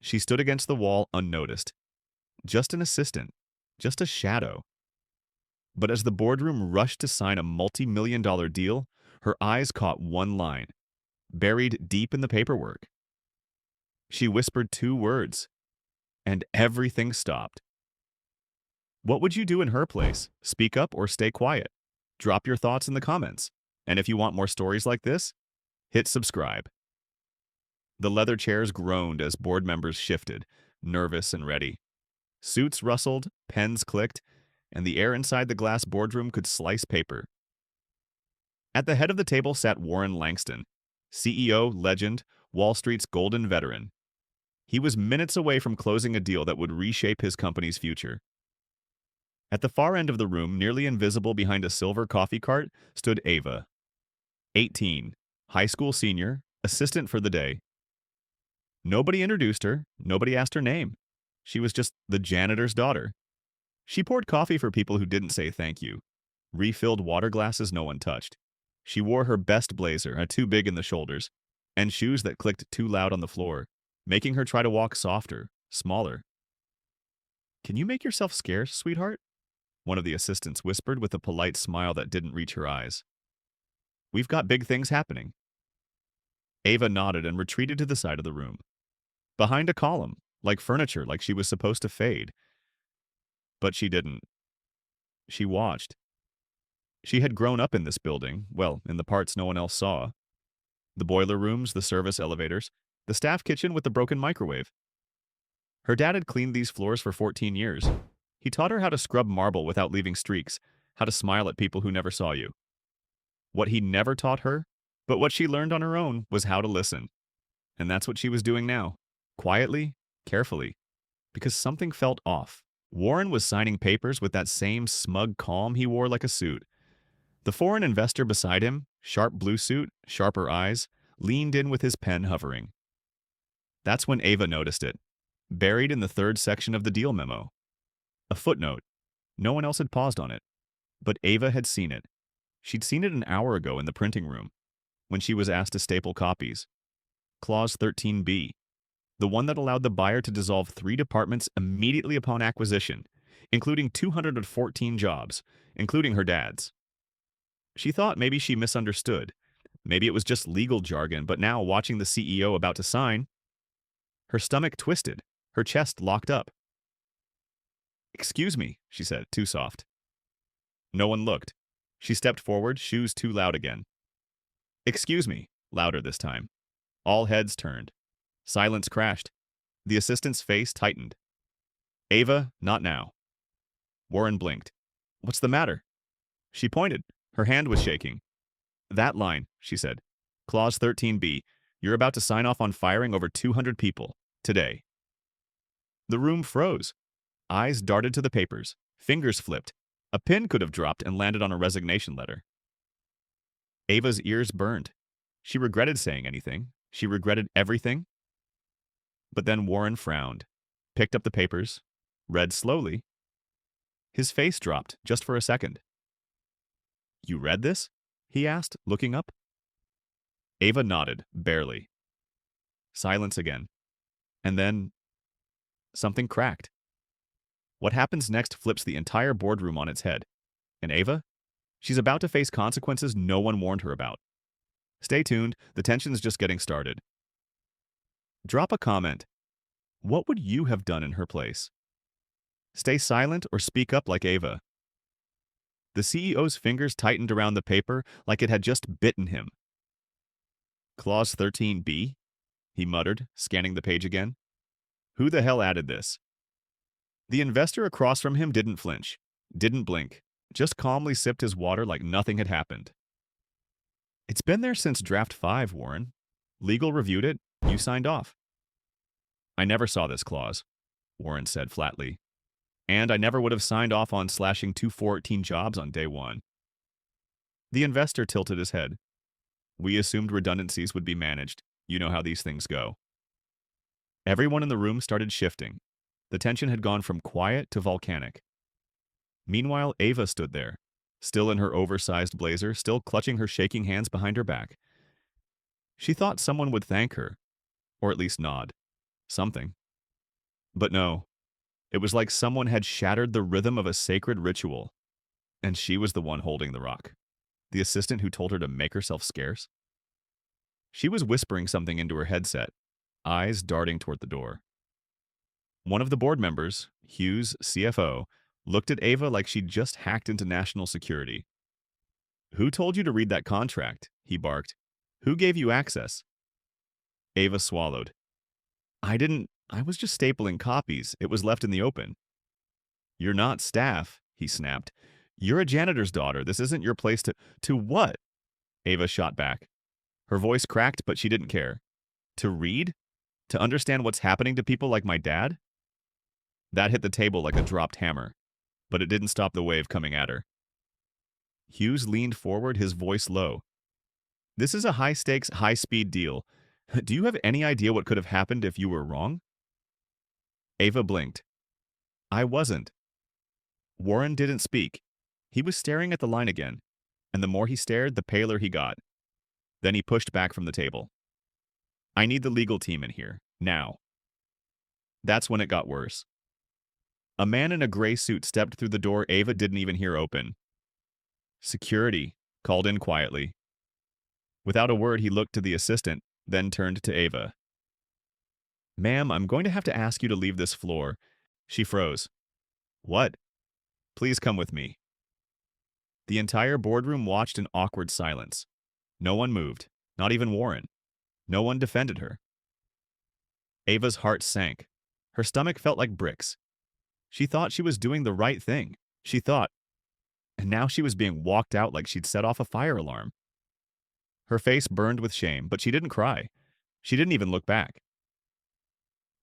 She stood against the wall unnoticed. Just an assistant. Just a shadow. But as the boardroom rushed to sign a multi-million-dollar deal, her eyes caught one line, buried deep in the paperwork. She whispered two words, and everything stopped. What would you do in her place? Speak up or stay quiet? Drop your thoughts in the comments. And if you want more stories like this, hit subscribe. The leather chairs groaned as board members shifted, nervous and ready. Suits rustled, pens clicked, and the air inside the glass boardroom could slice paper. At the head of the table sat Warren Langston, CEO, legend, Wall Street's golden veteran. He was minutes away from closing a deal that would reshape his company's future. At the far end of the room, nearly invisible behind a silver coffee cart, stood Ava. 18, high school senior, assistant for the day. Nobody introduced her, nobody asked her name. She was just the janitor's daughter. She poured coffee for people who didn't say thank you, refilled water glasses no one touched. She wore her best blazer, too big in the shoulders, and shoes that clicked too loud on the floor, making her try to walk softer, smaller. "Can you make yourself scarce, sweetheart?" one of the assistants whispered with a polite smile that didn't reach her eyes. "We've got big things happening." Ava nodded and retreated to the side of the room. Behind a column, like furniture, like she was supposed to fade. But she didn't. She watched. She had grown up in this building, well, in the parts no one else saw. The boiler rooms, the service elevators, the staff kitchen with the broken microwave. Her dad had cleaned these floors for 14 years. He taught her how to scrub marble without leaving streaks, how to smile at people who never saw you. What he never taught her, but what she learned on her own, was how to listen. And that's what she was doing now, quietly, carefully, because something felt off. Warren was signing papers with that same smug calm he wore like a suit. The foreign investor beside him, sharp blue suit, sharper eyes, leaned in with his pen hovering. That's when Ava noticed it, buried in the third section of the deal memo. A footnote. No one else had paused on it, but Ava had seen it. She'd seen it an hour ago in the printing room, when she was asked to staple copies. Clause 13B, the one that allowed the buyer to dissolve 3 departments immediately upon acquisition, including 214 jobs, including her dad's. She thought maybe she misunderstood. Maybe it was just legal jargon, but now, watching the CEO about to sign, her stomach twisted, her chest locked up. "Excuse me," she said, too soft. No one looked. She stepped forward, shoes too loud again. "Excuse me," louder this time. All heads turned. Silence crashed. The assistant's face tightened. "Ava, not now." Warren blinked. "What's the matter?" She pointed. Her hand was shaking. "That line," she said. "Clause 13B. You're about to sign off on firing over 200 people. Today." The room froze. Eyes darted to the papers. Fingers flipped. A pin could have dropped and landed on a resignation letter. Ava's ears burned. She regretted saying anything. She regretted everything. But then Warren frowned, picked up the papers, read slowly. His face dropped just for a second. "You read this?" he asked, looking up. Ava nodded, barely. Silence again. And then something cracked. What happens next flips the entire boardroom on its head. And Ava? She's about to face consequences no one warned her about. Stay tuned, the tension's just getting started. Drop a comment. What would you have done in her place? Stay silent or speak up like Ava. The CEO's fingers tightened around the paper like it had just bitten him. Clause 13B? He muttered, scanning the page again. Who the hell added this? The investor across from him didn't flinch, didn't blink, just calmly sipped his water like nothing had happened. It's been there since draft 5, Warren. Legal reviewed it, you signed off. I never saw this clause, Warren said flatly. And I never would have signed off on slashing 214 jobs on day 1. The investor tilted his head. We assumed redundancies would be managed. You know how these things go. Everyone in the room started shifting. The tension had gone from quiet to volcanic. Meanwhile, Ava stood there, still in her oversized blazer, still clutching her shaking hands behind her back. She thought someone would thank her, or at least nod. Something. But no, it was like someone had shattered the rhythm of a sacred ritual, and she was the one holding the rock. The assistant who told her to make herself scarce? She was whispering something into her headset, eyes darting toward the door. One of the board members, Hughes, CFO, looked at Ava like she'd just hacked into national security. "Who told you to read that contract?" he barked. "Who gave you access?" Ava swallowed. I was just stapling copies. It was left in the open." "You're not staff," he snapped. "You're a janitor's daughter. This isn't your place to—" "To what?" Ava shot back. Her voice cracked, but she didn't care. "To read? To understand what's happening to people like my dad?" That hit the table like a dropped hammer, but it didn't stop the wave coming at her. Hughes leaned forward, his voice low. "This is a high-stakes, high-speed deal. Do you have any idea what could have happened if you were wrong?" Ava blinked. "I wasn't." Warren didn't speak. He was staring at the line again, and the more he stared, the paler he got. Then he pushed back from the table. "I need the legal team in here, now." That's when it got worse. A man in a gray suit stepped through the door Ava didn't even hear open. "Security," called in quietly. Without a word, he looked to the assistant, then turned to Ava. "Ma'am, I'm going to have to ask you to leave this floor." She froze. "What?" "Please come with me." The entire boardroom watched in awkward silence. No one moved, not even Warren. No one defended her. Ava's heart sank. Her stomach felt like bricks. She thought she was doing the right thing. She thought, and now she was being walked out like she'd set off a fire alarm. Her face burned with shame, but she didn't cry. She didn't even look back.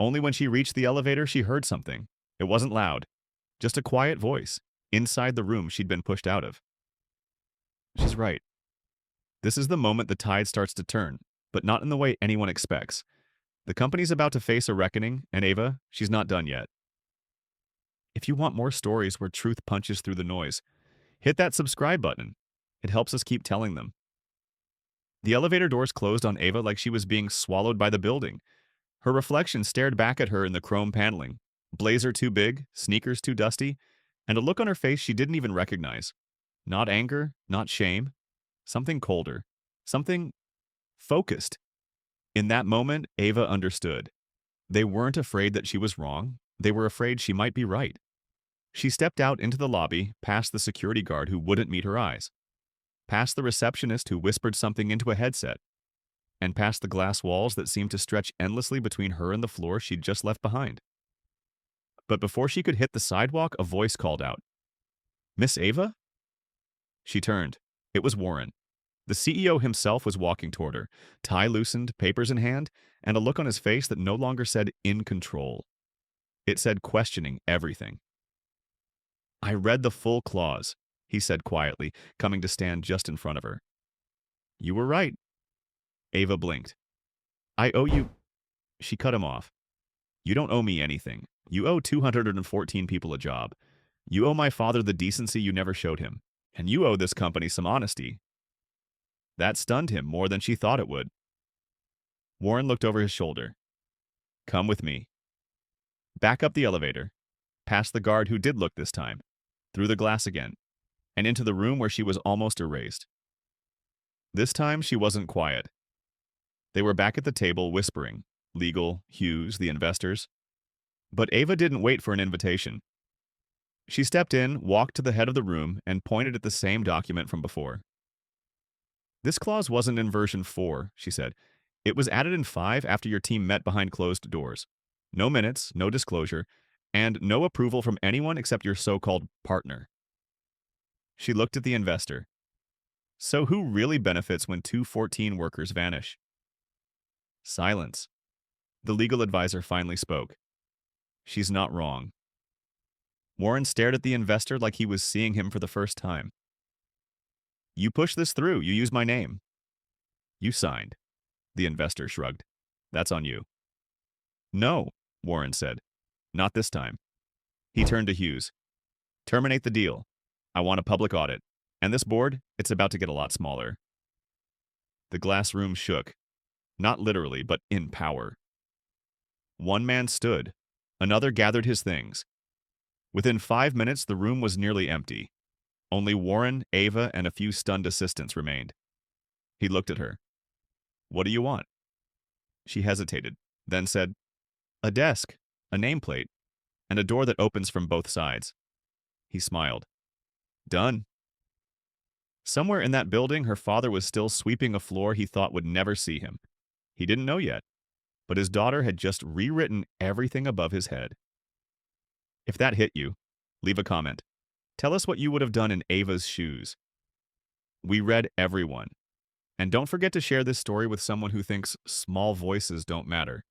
Only when she reached the elevator, she heard something. It wasn't loud, just a quiet voice, inside the room she'd been pushed out of. She's right. This is the moment the tide starts to turn, but not in the way anyone expects. The company's about to face a reckoning, and Ava, she's not done yet. If you want more stories where truth punches through the noise, hit that subscribe button. It helps us keep telling them. The elevator doors closed on Ava like she was being swallowed by the building. Her reflection stared back at her in the chrome paneling. Blazer too big, sneakers too dusty, and a look on her face she didn't even recognize. Not anger, not shame. Something colder. Something focused. In that moment, Ava understood. They weren't afraid that she was wrong. They were afraid she might be right. She stepped out into the lobby, past the security guard who wouldn't meet her eyes, past the receptionist who whispered something into a headset, and past the glass walls that seemed to stretch endlessly between her and the floor she'd just left behind. But before she could hit the sidewalk, a voice called out, "Miss Ava?" She turned. It was Warren. The CEO himself was walking toward her, tie loosened, papers in hand, and a look on his face that no longer said "in control." It said questioning everything. "I read the full clause," he said quietly, coming to stand just in front of her. "You were right." Ava blinked. "I owe you—" She cut him off. "You don't owe me anything. You owe 214 people a job. You owe my father the decency you never showed him. And you owe this company some honesty." That stunned him more than she thought it would. Warren looked over his shoulder. "Come with me." Back up the elevator, past the guard who did look this time, through the glass again, and into the room where she was almost erased. This time she wasn't quiet. They were back at the table whispering, Legal, Hughes, the investors. But Ava didn't wait for an invitation. She stepped in, walked to the head of the room, and pointed at the same document from before. "This clause wasn't in version 4, she said. "It was added in 5 after your team met behind closed doors. No minutes, no disclosure, and no approval from anyone except your so-called partner." She looked at the investor. "So who really benefits when 214 workers vanish?" Silence. The legal advisor finally spoke. "She's not wrong." Warren stared at the investor like he was seeing him for the first time. "You push this through. You use my name." "You signed." The investor shrugged. "That's on you." "No," Warren said. "Not this time." He turned to Hughes. "Terminate the deal. I want a public audit. And this board, it's about to get a lot smaller." The glass room shook. Not literally, but in power. One man stood. Another gathered his things. Within 5 minutes, the room was nearly empty. Only Warren, Ava, and a few stunned assistants remained. He looked at her. "What do you want?" She hesitated, then said, "A desk, a nameplate, and a door that opens from both sides." He smiled. "Done." Somewhere in that building, her father was still sweeping a floor he thought would never see him. He didn't know yet, but his daughter had just rewritten everything above his head. If that hit you, leave a comment. Tell us what you would have done in Ava's shoes. We read everyone. And don't forget to share this story with someone who thinks small voices don't matter.